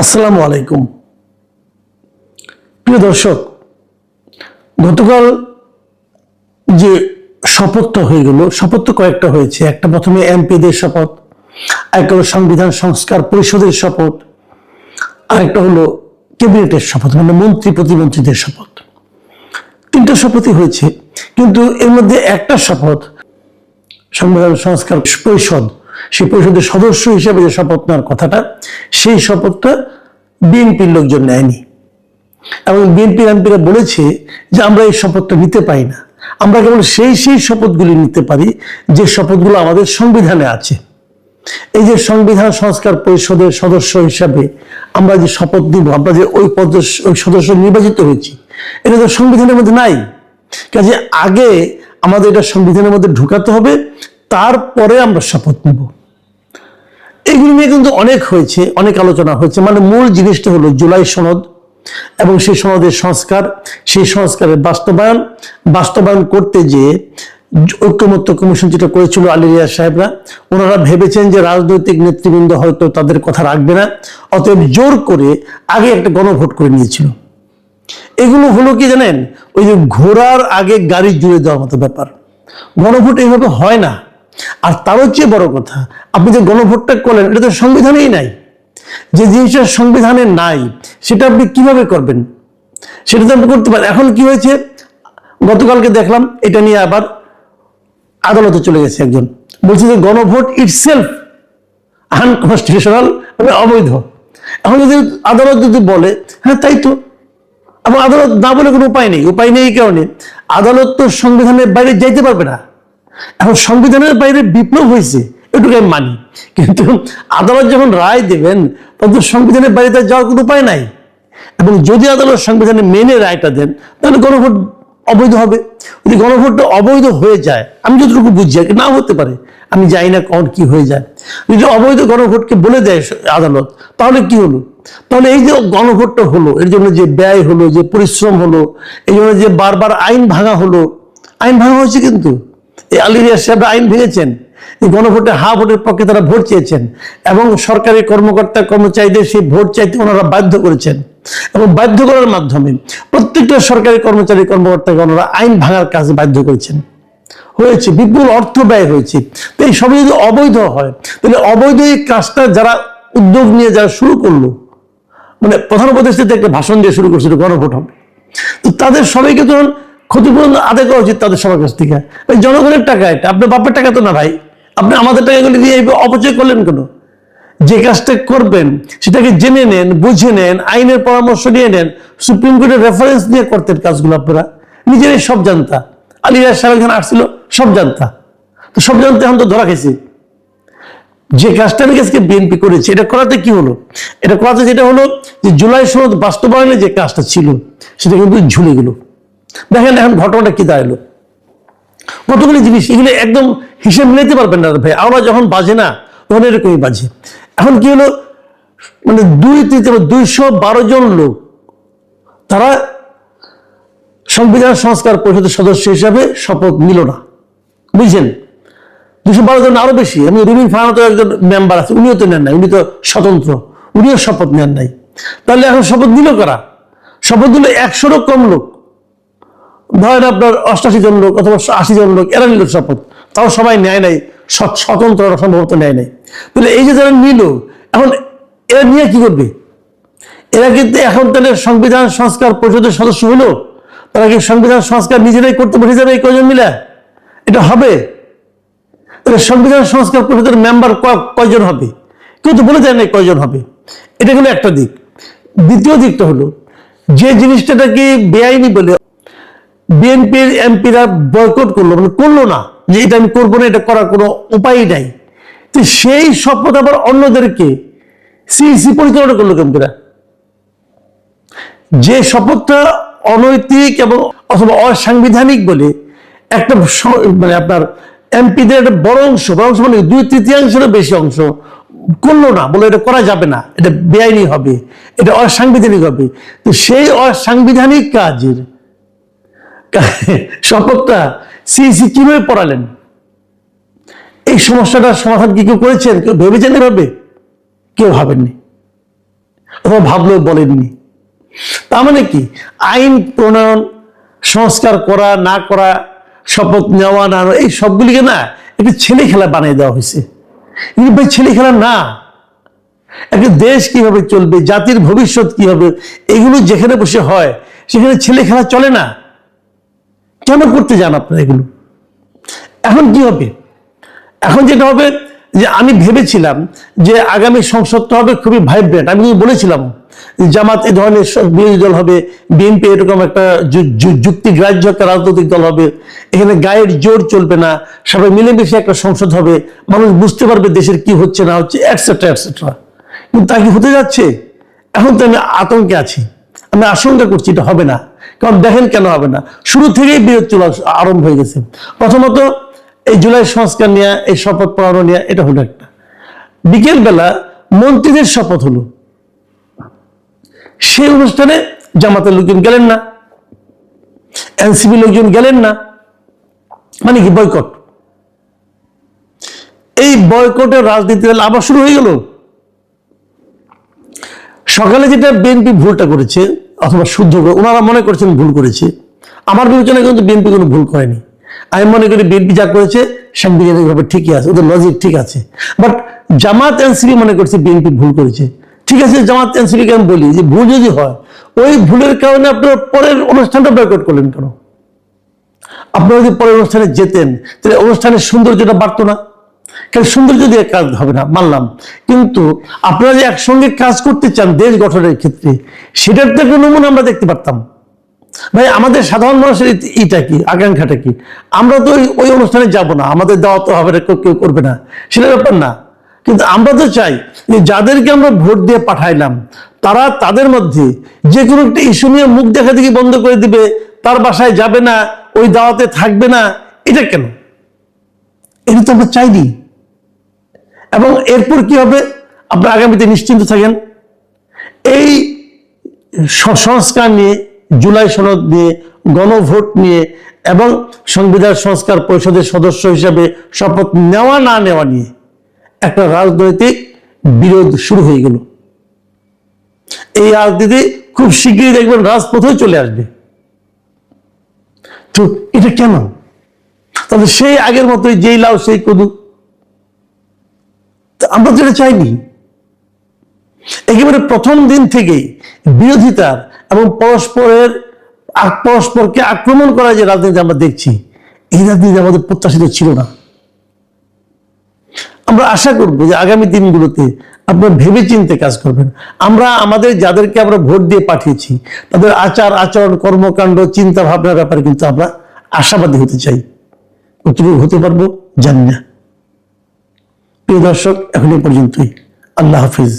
আসসালামু আলাইকুম প্রিয় দর্শক, গতকাল যে শপথটা হয়ে গেল, শপথ তো কয়েকটা হয়েছে। একটা প্রথমে এমপিদের শপথ, একটা হলো সংবিধান সংস্কার পরিষদের শপথ, আরেকটা হলো ক্যাবিনেটের শপথ, মানে মন্ত্রী প্রতিমন্ত্রীদের শপথ। তিনটা শপথই হয়েছে, কিন্তু এর মধ্যে একটা শপথ সংবিধান সংস্কার পরিষদ, সেই পরিষদের সদস্য হিসেবে যে শপথ নেওয়ার কথাটা, সেই শপথটা বিএনপির লোকজন নেয়নি। এবং বিএনপি এমপিরা বলেছে যে আমরা এই শপথটা নিতে পারি না, আমরা কেবল সেই শপথগুলি নিতে পারি যে শপথগুলো আমাদের সংবিধানে আছে। এই যে সংবিধান সংস্কার পরিষদের সদস্য হিসাবে আমরা যে শপথ নিব, আমরা যে ওই সদস্য নির্বাচিত হয়েছি, এটা তো সংবিধানের মধ্যে নাই। কাজে আগে আমাদের এটা সংবিধানের মধ্যে ঢুকাতে হবে, তারপরে আমরা শপথ নিব। এইগুলি নিয়ে কিন্তু অনেক হয়েছে, অনেক আলোচনা হয়েছে। মানে মূল জিনিসটা হলো জুলাই সনদ এবং সেই সনদের সংস্কার, সেই সংস্কারের বাস্তবায়ন করতে যে ঐক্যমত্য কমিশন যেটা করেছিল আলী রিয়াজ সাহেবরা, ওনারা ভেবেছেন যে রাজনৈতিক নেতৃবৃন্দ হয়তো তাদের কথা রাখবে না, অতএব জোর করে আগে একটা গণভোট করে নিয়েছিল। এগুলো হলো কি জানেন, ওই যে ঘোড়ার আগে গাড়ি জুড়ে দেওয়ার মতো ব্যাপার। গণভোট এইভাবে হয় না। আর তারও চেয়ে বড় কথা, আপনি যে গণভোটটা করলেন, এটা তো সংবিধানেই নাই। যে জিনিসটা সংবিধানে নাই সেটা আপনি কিভাবে করবেন? সেটা তো আপনি করতে পারেন। এখন কি হয়েছে, গতকালকে দেখলাম এটা নিয়ে আবার আদালতে চলে গেছে একজন, বলছে যে গণভোট ইটসেলফ আনকনস্টিটিউশনাল, মানে অবৈধ। এখন যদি আদালত যদি বলে হ্যাঁ তাই তো, এবং আদালত না বলে কোনো উপায় নেই। এই কারণে আদালত তো সংবিধানের বাইরে যাইতে পারবে না। এখন সংবিধানের বাইরে বিপ্লব হয়েছে, এটুকু আমি মানি, কিন্তু আদালত যখন রায় দেবেন তখন তো সংবিধানের বাইরে যাওয়ার কোনো উপায় নাই। এবং যদি আদালত সংবিধানে মেনে রায়টা দেন, তাহলে গণভোট অবৈধ হবে। যদি গণভোটটা অবৈধ হয়ে যায়, আমি যতটুকু বুঝছি আর কি, না হতে পারে, আমি জানি না কখন কি হয়ে যায়। যদি অবৈধ গণভোটকে বলে দেয় আদালত, তাহলে কি হলো? তাহলে এই যে গণভোটটা হলো, এর জন্য যে ব্যয় হলো, যে পরিশ্রম হলো, এই জন্য যে বারবার আইন ভাঙা হলো, আইন ভাঙা হয়েছে। কিন্তু এই আলী রিয়াজ সাহেব আইন ভেঙেছেন, এই গণভোটে হা ভোটের পক্ষে তারা ভোট চেয়েছেন, এবং সরকারি কর্মকর্তা কর্মচারীদের সেই ভোট চাইতে ওনারা বাধ্য করেছেন, এবং বাধ্য করার মাধ্যমে প্রত্যেকটা সরকারি কর্মচারী কর্মকর্তাকে ওনারা আইন ভাঙার কাজে বাধ্য করেছেন। হয়েছে, বিপুল অর্থ ব্যয় হয়েছে। তো এই সবই যদি অবৈধ হয়, তাহলে অবৈধ এই কাজটা যারা উদ্যোগ নিয়ে যারা শুরু করলো, মানে প্রধান উপদেষ্টাতে একটা ভাষণ দিয়ে শুরু করছিল গণভোট হবে, তো তাদের সবাইকে তখন ক্ষতিপূরণ আদায় করা উচিত তাদের সবার কাছ থেকে। জনগণের টাকা, এটা আপনার বাপের টাকা তো না ভাই, আপনি আমাদের টাকাগুলি দিয়ে অপচয় করলেন কেন? যে কাজটা করবেন সেটাকে জেনে নেন, বুঝে নেন, আইনের পরামর্শ নিয়ে নেন, সুপ্রিম কোর্টের রেফারেন্স নিয়ে করতেন কাজগুলো। আপনারা নিজেরাই সব জানতা, আলী রিয়াজ সাহেব এখানে আসছিল, সব জানতা, তো সব জানতে এখন তো ধরা খেয়েছে। যে কাজটা আমি আজকে বিএনপি করেছে, এটা করাতে কি হলো? এটা করাতে যেটা হলো যে জুলাই সনদ বাস্তবায়নে যে কাজটা ছিল সেটা কিন্তু ঝুলে গেল। দেখেন এখন ঘটনাটা কি দাঁড়ালো, কতগুলি জিনিস, এগুলো একদম হিসেব মিলাইতে পারবেন না ভাই। আমরা যখন বাজে না তখন এরকমই বাজে। এখন কি হলো, মানে 212 জন লোক তারা সংবিধান সংস্কার পরিষদের সদস্য হিসাবে শপথ নিল না, বুঝছেন? 212 জন, আরো বেশি। আমি রুমিন ফাহানাতের একজন মেম্বার আছে, উনিও তো নেন নাই, উনি তো স্বতন্ত্র, উনিও শপথ নেন নাই। তাহলে এখন শপথ নিল কারা? শপথ নিল 100-রও কম লোক, ধরেন আপনার 88 জন লোক অথবা 80 জন লোক, এরা নিল শপথ। তাও সবাই নেয় নাই, স্বতন্ত্র সম্ভবত নেয় নাই। তাহলে এই যে যারা নিল, এখন এরা নিয়ে কি করবে? এরা কিন্তু এখন তাহলে সংবিধান সংস্কার পরিষদের সদস্য হলো, তারা কি সংবিধান সংস্কার নিজেরাই করতে বসে যাবে এই কয়জন মিলে? এটা হবে? তাহলে সংবিধান সংস্কার পরিষদের মেম্বার কয়জন হবে? কেউ তো বলে যায় না কয়জন হবে। এটা হলো একটা দিক। দ্বিতীয় দিকটা হলো, যে জিনিসটাকে বেআইনি বলে বিএনপির এমপিরা বয়কট করলো, মানে করলো না, যে এটা আমি করবো না, এটা করার কোনো উপায় নাই, তো সেই শপথ আবার অন্যদেরকে সিইসি পরিচালনা করলো এমপিরা। যে শপথটা অনৈতিক এবং অথবা অসাংবিধানিক বলে একটা, মানে আপনার এমপিদের একটা বড় অংশ মানে 2/3 বেশি অংশ করলো না, বলে এটা করা যাবে না, এটা বেআইনি হবে, এটা অসাংবিধানিক হবে। তো সেই অসাংবিধানিক কাজের শপথটা সিইসি কিভাবে পড়ালেন? এই সমস্যাটার সমাধান কি কেউ করেছেন? কেউ ভেবেছেন এভাবে? কেউ ভাবেননি। অথবা ভাবলেও বলেননি। তার মানে কি, আইন প্রণয়ন, সংস্কার করা না করা, শপথ নেওয়া না নেওয়া, এই সবগুলিকে না একটি ছেলে খেলা বানিয়ে দেওয়া হয়েছে। কিন্তু ভাই ছেলে খেলা না, একটা দেশ কিভাবে চলবে, জাতির ভবিষ্যৎ কি হবে, এগুলো যেখানে বসে হয় সেখানে ছেলে খেলা চলে না। কেন করতে যান আপনারা এগুলো? এখন কি হবে? এখন যেটা হবে যে আমি ভেবেছিলাম যে আগামী সংসদটা হবে খুবই ভাইব্রেন্ট। আমি বলেছিলাম জামাত এই ধরনের বিরোধী দল হবে, বিএনপি এরকম একটা যুক্তিগ্রাহ্য একটা রাজনৈতিক দল হবে, এখানে গায়ের জোর চলবে না, সবাই মিলেমিশে একটা সংসদ হবে, মানুষ বুঝতে পারবে দেশের কি হচ্ছে না হচ্ছে, এটসেট্রা এটসেট্রা। কিন্তু তা কি হতে যাচ্ছে? এখন তো আমি আতঙ্কে আছি, আমি আশঙ্কা করছি এটা হবে না। কারণ দেখেন কেন হবে না, শুরু থেকেই বিরোধ চলা আরম্ভ হয়ে গেছে। প্রথমত এই জুলাই সংস্কার নিয়ে, এই শপথ পড়ানো নিয়ে, এটা হলো একটা। বিকেলবেলা মন্ত্রীদের শপথ হলো, সেই অনুষ্ঠানে জামাতের লোকজন গেলেন না, এনসিপি লোকজন গেলেন না, মানে কি বয়কট। এই বয়কটের রাজনীতি আবার শুরু হয়ে গেল। সকালে যেটা বিএনপি ভুলটা করেছে অথবা শুদ্ধ করে ওনারা মনে করছেন ভুল করেছে, আমার বিবেচনায় কিন্তু বিএনপি কোনো ভুল করেনি। আমি মনে করি বিএনপি যা করেছে সাংবিধানিকভাবে ঠিকই আছে, ওদের লজিক ঠিক আছে। বাট জামাত এনসিপি মনে করছে বিএনপি ভুল করেছে। ঠিক আছে, জামাত এনসিপিকে আমি বলি যে ভুল যদি হয়, ওই ভুলের কারণে আপনার পরের অনুষ্ঠানটা বয়কট করলেন কেন? আপনারা যদি পরের অনুষ্ঠানে যেতেন তাহলে অনুষ্ঠানের সৌন্দর্যটা বাড়তো না? কারণ সৌন্দর্য দিয়ে কাজ হবে না, মানলাম, কিন্তু আপনারা যে একসঙ্গে কাজ করতে চান দেশ গঠনের ক্ষেত্রে, সেটার তো একটা নমুনা আমরা দেখতে পারতাম। ভাই আমাদের সাধারণ মানুষের এটা কি, আকাঙ্ক্ষাটা কি? আমরা তো ওই অনুষ্ঠানে যাব না, আমাদের দেওয়া তো হবে না, কেউ করবে না, সেটা ব্যাপার না। কিন্তু আমরা তো চাই যে যাদেরকে আমরা ভোট দিয়ে পাঠাইলাম তারা তাদের মধ্যে যে কোনো একটা ইস্যু নিয়ে মুখ দেখা দেখি বন্ধ করে দিবে, তার বাসায় যাবে না, ওই দাওয়াতে থাকবে না, এটা কেন? এটা তো আমরা চাইনি। এবং এরপর কি হবে আপনারা আগামীতে নিশ্চিন্ত থাকেন। এই সংস্কার নিয়ে, জুলাই সনদ নিয়ে, গণভোট নিয়ে এবং সংবিধান সংস্কার পরিষদের সদস্য হিসাবে শপথ নেওয়া না নেওয়া নিয়ে একটা রাজনৈতিক বিরোধ শুরু হয়ে গেল। এই রাজনীতি খুব শীঘ্রই দেখবেন রাজপথে চলে আসবে। তো এটা কেন? তবে সেই আগের মতোই যেই লাউ সেই কদু, আমরা তো এটা চাইনি। একেবারে প্রথম দিন থেকেই বিরোধিতার এবং পরস্পরকে আক্রমণ করা যে রাজনীতি আমরা দেখছি, এই রাজনীতি আমাদের প্রত্যাশিত ছিল না। আমরা আশা করবো যে আগামী দিনগুলোতে আপনারা ভেবে চিন্তে কাজ করবেন। আমরা আমাদের যাদেরকে আমরা ভোট দিয়ে পাঠিয়েছি তাদের আচার আচরণ, কর্মকাণ্ড, চিন্তা ভাবনার ব্যাপারে কিন্তু আমরা আশাবাদী হতে চাই। কতটুকু হতে পারবো জানি না। প্রিয় দর্শক, এখন এই পর্যন্তই। আল্লাহ হাফিজ।